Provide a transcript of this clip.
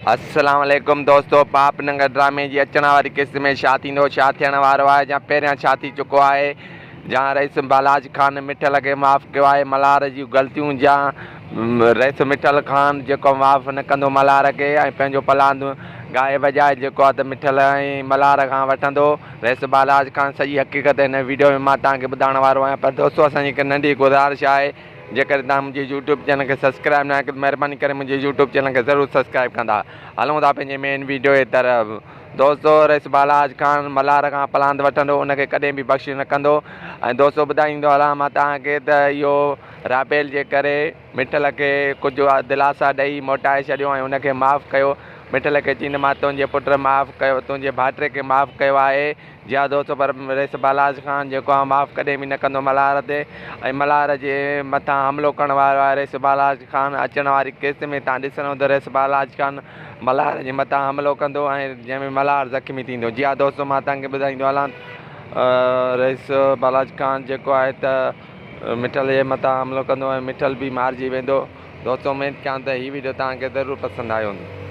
अस्सलाम वालेकुम दोस्तों। पाप नंगर ड्रामे जी अचण वारी क़िस्त में छा थींदो, छा थियण वारो आहे, या पहिरियां छा थी चुको आहे, या रईस बालाज खान मिठल खे माफ़ु कयो आहे मल्हार जी ग़लतियूं, या रईस मिठल खान जेको माफ़ु न कंदो मल्हार खे ऐं पंहिंजो पलांद गाए बजाए जेको आहे त मिठल ऐं मल्हार खां वठंदो। रईस बालाज खान सॼी हक़ीक़त हिन वीडियो में मां तव्हांखे ॿुधाइण वारो आहियां। पर दोस्तों असांजी हिकु नंढी गुज़ारिश आहे, जेकर तव्हां मुंहिंजे यूट्यूब चैनल खे सब्सक्राइब न कयो, महिरबानी करे मुंहिंजे यूट्यूब चैनल खे ज़रूरु सब्सक्राइब कंदा। हलूं था पंहिंजे मेन वीडियो जी तरफ़। दोस्तों रईस बालाज खान मल्हार खां पलांद वठंदो, उनखे कॾहिं बि बख़्श न कंदो। ऐं दोस्तों ॿुधाईंदो हलां मां तव्हांखे त इहो राबेल जे करे मिठल खे कुझु दिलासा ॾेई मोटाए छॾियो ऐं उनखे माफ़ु कयो। मिठल खे चईंदो मां तुंहिंजे पुट माफ़ु कयो, तुंहिंजे भाइटे खे माफ़ु कयो आहे। जी हा दोस्तों, पर रईस बालाज खान जेको आहे माफ़ु कॾहिं बि न कंदो मल्हार ते, ऐं मल्हार जे मथां हमिलो करण वारो आहे रईस बालाज खान। अचण वारी क़िस्त में तव्हां ॾिसंदव त रईस बालाज खान मल्हार जे मथां हमिलो कंदो ऐं जंहिंमें मल्हार ज़ख़्मी थींदो। जी हा दोस्तों, मां तव्हांखे ॿुधाईंदो हलां रईस बालाज खान जेको आहे त मिठल जे मथां हमिलो कंदो ऐं मिठल बि मारिजी वेंदो। दोस्तों उमेद कयां त हीअ वीडियो तव्हांखे ज़रूरु पसंदि आयो हूंदो।